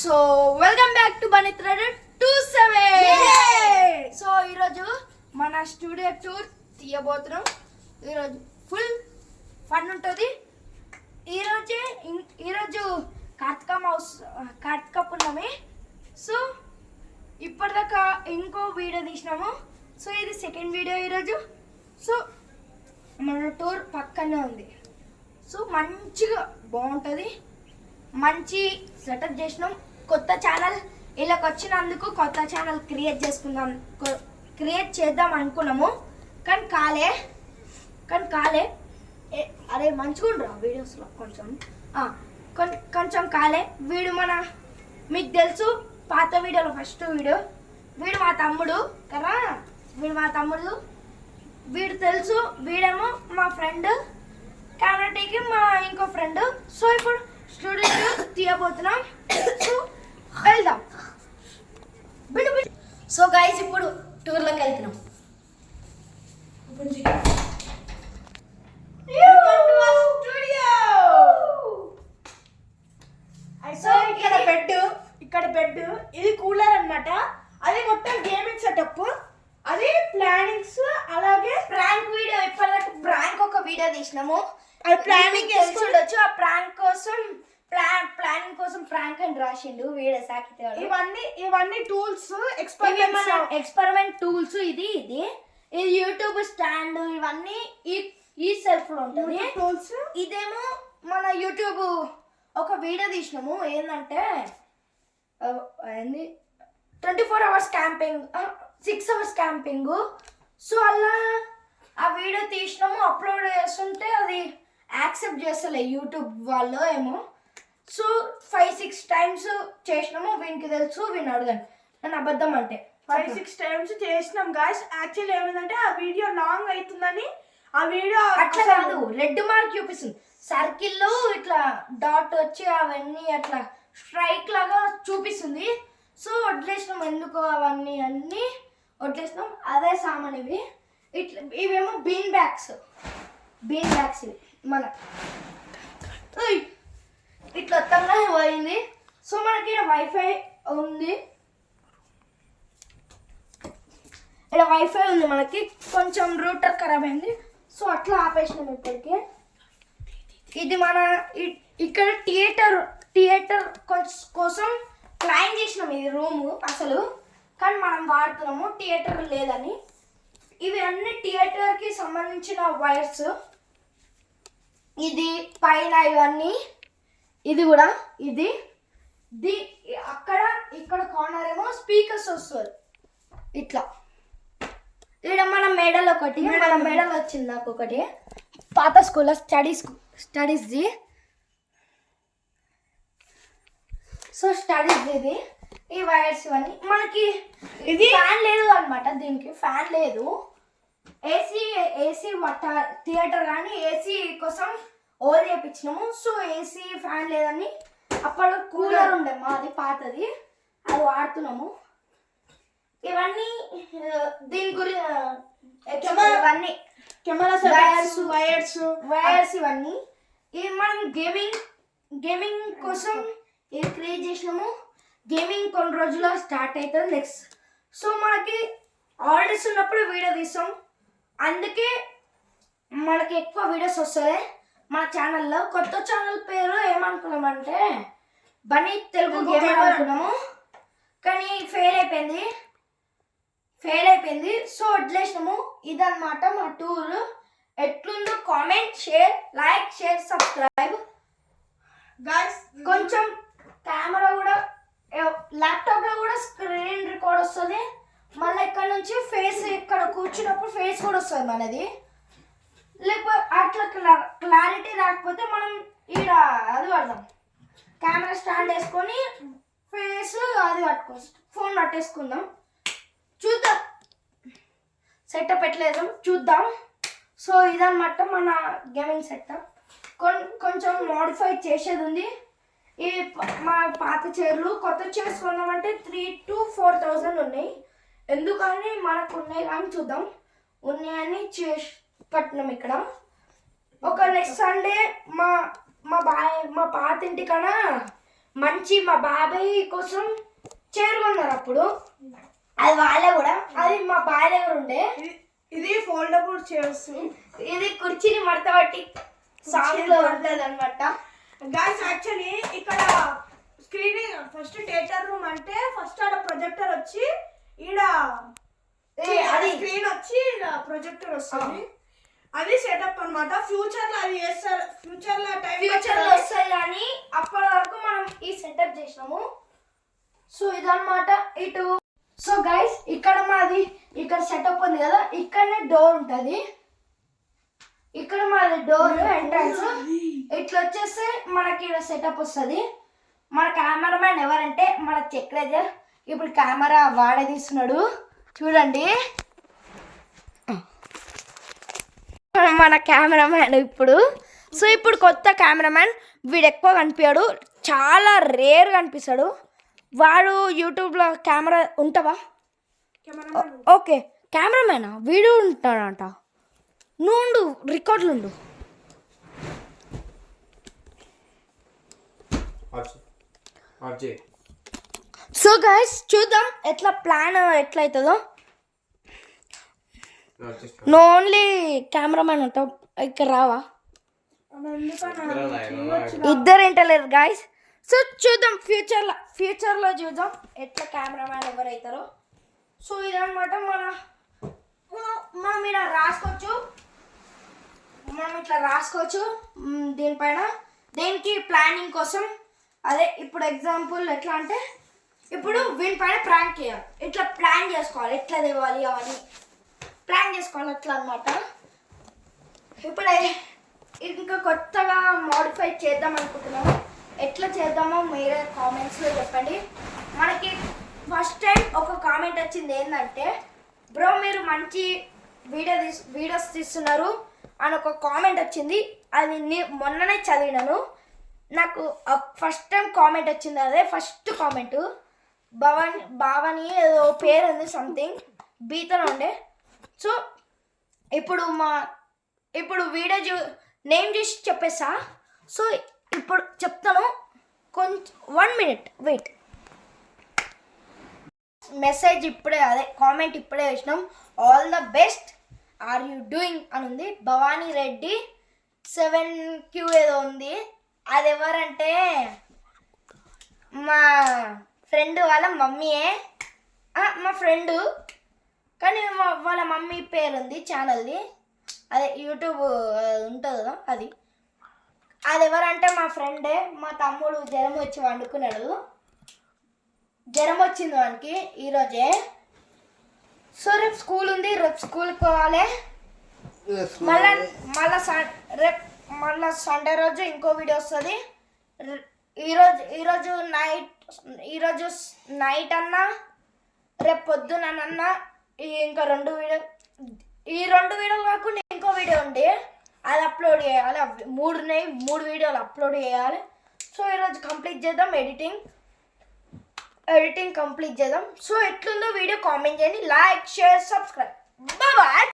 So welcome back to బనిత్ 27. So ఈరోజు మన స్టూడియో టూర్ తీయబోతున్నాం. ఈరోజు ఫుల్ ఫన్ ఉంటుంది. ఈరోజు కార్తీక పున్నమి. సో ఇప్పటిదాకా ఇంకో వీడియో తీసినాము. సో ఇది సెకండ్ వీడియో ఈరోజు. సో మన టూర్ పక్కనే ఉంది. సో మంచిగా బాగుంటుంది. మంచి సెటప్ చేసినాం. కొత్త ఛానల్ ఇలాకి వచ్చినందుకు కొత్త ఛానల్ క్రియేట్ చేద్దాం అనుకున్నాము. కానీ కాలే అరే మంచిగా ఉండరా వీడియోస్లో కొంచెం కాలే. వీడు మీకు తెలుసు పాత వీడియోలో ఫస్ట్ వీడియో వీడు మా తమ్ముడు కదా. వీడు తెలుసు. వీడేమో మా ఫ్రెండ్. కెమెరాటీకి మా ఇంకో ఫ్రెండ్. సో ఇప్పుడు స్టూడియో తీయబోతున్నాం. సో వెళ్దాం. సో గైస్ ఇప్పుడు టూర్లోకి వెళ్తున్నాం. ఇక్కడ బెడ్ ఇది కూలర్ అన్నమాట. అది మొత్తం గేమింగ్ సెటప్. అది ప్లానింగ్స్ అలాగే ప్రాంక్ వీడియో. ఇప్పటిదాకా ప్రాంక్ ఒక వీడియో తీసినాము. అది ప్లానింగ్ చేసుకుండొచ్చు. ఆ ప్లానింగ్ కోసం ప్రాంక్ అని రాసిండు వీడియో సాకితే. ఇవన్నీ టూల్స్ ఎక్స్పెరిమెంట్ టూల్స్. ఇది యూట్యూబ్ స్టాండ్. ఇవన్నీ ఈ సెల్ఫ్ లో ఉంటుంది టూల్స్. ఇదేమో మన యూట్యూబ్ ఒక వీడియో తీసినాము. ఏంటంటే 24 hours camping, 6 hours camping. So అలా ఆ వీడియో తీసినాము. అప్లోడ్ చేస్తుంటే అది యాక్సెప్ట్ చేస్తలే యూట్యూబ్ వాళ్ళు ఏమో. సో 5-6 times చేసినాము. వీనికి తెలుసు. వీని అడగండి నన్ను అబద్ధం అంటే. 5-6 times చేసినాం గాయ్స్. యాక్చువల్లీ ఏమైందంటే ఆ వీడియో లాంగ్ అవుతుందని ఆ వీడియో అట్లా కాదు, రెడ్ మార్క్ చూపిస్తుంది. సర్కిల్లో ఇట్లా డాట్ వచ్చి అవన్నీ అట్లా స్ట్రైక్ లాగా చూపిస్తుంది. సో వదిలేసినాం. ఎందుకు అవన్నీ వదిలేసినాం. అదే సామాన్ ఇవి. ఇవేమో బీన్ బ్యాగ్స్ ఇవి మన ఇట్లా మొత్తంగా పోయింది. సో మనకి ఇక్కడ వైఫై ఉంది. మనకి కొంచెం రూటర్ ఖరాబ్ అయింది. సో అట్లా ఆపేసినాం ఇప్పటికి. ఇది మన ఇక్కడ థియేటర్ కోసం ప్లాన్ చేసినాం. ఇది రూము అసలు, కానీ మనం వాడుతున్నాము థియేటర్ లేదని. ఇవి అన్ని థియేటర్కి సంబంధించిన వైర్స్. ఇది పైన ఇవన్నీ. ఇది కూడా ఇక్కడ కార్నర్ ఏమో స్పీకర్స్ వస్తుంది ఇట్లా. ఇక్కడ మన మెడల్ వచ్చింది నాకు ఒకటి పాత స్కూల్లో స్టడీస్ది. సో స్టడీస్ ఇది. ఈ వైర్స్ ఇవన్నీ మనకి. ఇది ఫ్యాన్ లేదు అనమాట. దీనికి ఫ్యాన్ లేదు. ఏసీ థియేటర్ కానీ ఏసీ కోసం ఓల్ చేయించినాము. సో ఏసీ ఫ్యాన్ లేదని అప్పుడు కూలర్ ఉండే మాది పాతది, అది వాడుతున్నాము. ఇవన్నీ దీని గురించి ఇవన్నీ వైర్స్ ఇవన్నీ. ఇవి మనం గేమింగ్ కోసం ఇది క్రియేట్ చేసినాము. గేమింగ్ కొన్ని రోజుల్లో స్టార్ట్ అవుతుంది నెక్స్ట్. సో మనకి హాలిడేస్ ఉన్నప్పుడు వీడియో తీస్తాం. అందుకే మనకి ఎక్కువ వీడియోస్ వస్తాయి మన ఛానల్లో. కొత్త ఛానల్ పేరు ఏమనుకున్నామంటే బనీ తెలుగు గేమర్ అనుకున్నాము. కానీ ఫెయిల్ అయిపోయింది. సో వదిలేసినాము. ఇదన్నమాట మా టూర్. ఎట్లుందో comment, like, share, subscribe guys. కొంచెం కెమెరా కూడా ల్యాప్టాప్లో కూడా స్క్రీన్ రికార్డ్ వస్తుంది. మళ్ళీ ఇక్కడ నుంచి ఫేస్, ఇక్కడ కూర్చున్నప్పుడు ఫేస్ కూడా వస్తుంది మనది. లేకపోతే అట్లా క్లారిటీ రాకపోతే మనం ఈడ అది వాడదాం. కెమెరా స్టాండ్ వేసుకొని ఫేస్ అది ఫోన్ పట్టేసుకుందాం. చూద్దాం సెటప్ ఎట్లేదు చూద్దాం. సో ఇదన్నమాట మన గేమింగ్ సెటప్. కొంచెం మోడిఫై చేసేది ఉంది. ఈ మా పాత చైర్లు కొత్త చైర్స్ కొన్నామంటే 3,000 to 4,000 ఉన్నాయి. ఎందుకని మనకు ఉన్నాయి కానీ చూద్దాం. ఉన్నాయని చేసి పట్టినాం ఇక్కడ. ఒక నెక్స్ట్ సండే మా పాత ఇంటికన్నా మంచి మా బాబాయ్ కోసం చైర్ కొన్నారు అప్పుడు. అది వాళ్ళే కూడా, అది మా బాయ్ దగ్గర ఉండే. ఇది ఫోల్డబుల్ చైర్స్. ఇది కుర్చీని మడత పట్టి సాంగ్ లో ఉంటది అనమాట. గైస్ యాక్చువల్లీ ఇక్కడ స్క్రీనింగ్ ఫస్ట్ థియేటర్ రూమ్ అంటే ఫస్ట్ ఆడ ప్రొజెక్టర్ వచ్చి ఈడ అది స్క్రీన్ వచ్చి ప్రొజెక్టర్ వస్తుంది. అది సెటప్ అన్నమాట. ఫ్యూచర్ లో అది చేస్తారు, ఫ్యూచర్ లో వస్తాయి కానీ అప్పటి వరకు మనం ఈ సెటప్ చేసినాము. సో ఇదన్నమాట ఇటు. సో గైస్ ఇక్కడ మాది ఇక్కడ సెటప్ ఉంది కదా, ఇక్కడనే డోర్ ఉంటుంది. ఇక్కడ మాది డోర్ ఎంట్రన్స్. ఇట్లా వచ్చేస్తే మనకి ఇక్కడ సెటప్ వస్తుంది. మన కెమెరామ్యాన్ ఎవరంటే మన చక్రేజర్. ఇప్పుడు కెమెరా వాడే తీస్తున్నాడు చూడండి. మన కెమెరామ్యాన్ ఇప్పుడు. సో ఇప్పుడు కొత్త కెమెరామ్యాన్. వీడు ఎక్కువ కనిపించాడు, చాలా రేర్ కనిపిస్తాడు. వాడు యూట్యూబ్లో కెమెరా ఉంటావా? ఓకే కెమెరామ్యానా వీడు ఉంటాడంట. నువ్వు రికార్డులు ఉండు. సో గైస్ చూద్దాం ఎట్లా ప్లాన్ ఎట్లా అవుతుందో. నువ్వు ఓన్లీ కెమెరామ్యాన్ ఉంటావు, ఇక్కడ రావా? ఇద్దరు ఇంటలేరు గాయస్. సో చూద్దాం ఫ్యూచర్లో చూద్దాం ఎట్లా కెమెరామ్యాన్ ఎవరు అవుతారో. సో ఇదన్నమాట మనం ఇలా రాసుకోవచ్చు. మనం ఇట్లా రాసుకోవచ్చు దీనిపైన. దేనికి ప్లానింగ్ కోసం. అదే ఇప్పుడు ఎగ్జాంపుల్ ఎట్లా అంటే ఇప్పుడు వీనిపైన ప్రాంక్ చేయాలి, ఇట్లా ప్లాన్ చేసుకోవాలి, ఎట్లా తేవాలి అవన్నీ ప్లాన్ చేసుకోవాలి అట్లా అనమాట. ఇప్పుడు ఇంకా కొత్తగా మోడిఫై చేద్దాం అనుకుంటున్నాము. ఎట్లా చేద్దామో మీరే కామెంట్స్లో చెప్పండి. మనకి ఫస్ట్ టైం ఒక కామెంట్ వచ్చింది ఏంటంటే, బ్రో మీరు మంచి వీడియోస్ తీస్తున్నారు అని ఒక కామెంట్ వచ్చింది. అది మొన్ననే చదివినాను. నాకు ఫస్ట్ టైం కామెంట్ వచ్చింది, అదే ఫస్ట్ కామెంటు. భావని ఏదో పేరు ఉంది, సంథింగ్ బీతలో ఉండే. సో ఇప్పుడు వీడియో నేమ్ చేసి చెప్పేసా. సో ఇప్పుడు చెప్తాను, కొంచెం 1 minute వెయిట్. మెసేజ్ ఇప్పుడే, అదే కామెంట్ ఇప్పుడే వేసినాం. All the best, are you doing అని ఉంది. భవానీ రెడ్డి 7Q ఏదో ఉంది. అది ఎవరంటే మా ఫ్రెండ్ వాళ్ళ మమ్మీయే. మా ఫ్రెండు కానీ వాళ్ళ మమ్మీ పేరు ఉంది ఛానల్ది, అదే యూట్యూబ్ ఉంటుంది కదా అది. అది ఎవరంటే మా ఫ్రెండే. మా తమ్ముడు జ్వరం వచ్చి వండుకున్నాడు. జ్వరం వచ్చింది వానికి ఈరోజే. సో రేపు స్కూల్ ఉంది, రేపు స్కూల్కి పోవాలి. మళ్ళా సండే రోజు ఇంకో వీడియో వస్తుంది. ఈరోజు నైట్ అన్నా రేపు పొద్దునన్నా ఇంకా 2 వీడియో. ఈ 2 వీడియోలు కాకుండా ఇంకో వీడియో ఉంది, అది అప్లోడ్ చేయాలి. 3 వీడియోలు అప్లోడ్ చేయాలి. సో ఈరోజు కంప్లీట్ చేద్దాం, ఎడిటింగ్ కంప్లీట్ చేద్దాం. సో ఎట్లుందో వీడియో కామెంట్ చేయండి, లైక్ షేర్ సబ్స్క్రైబ్. బాయ్.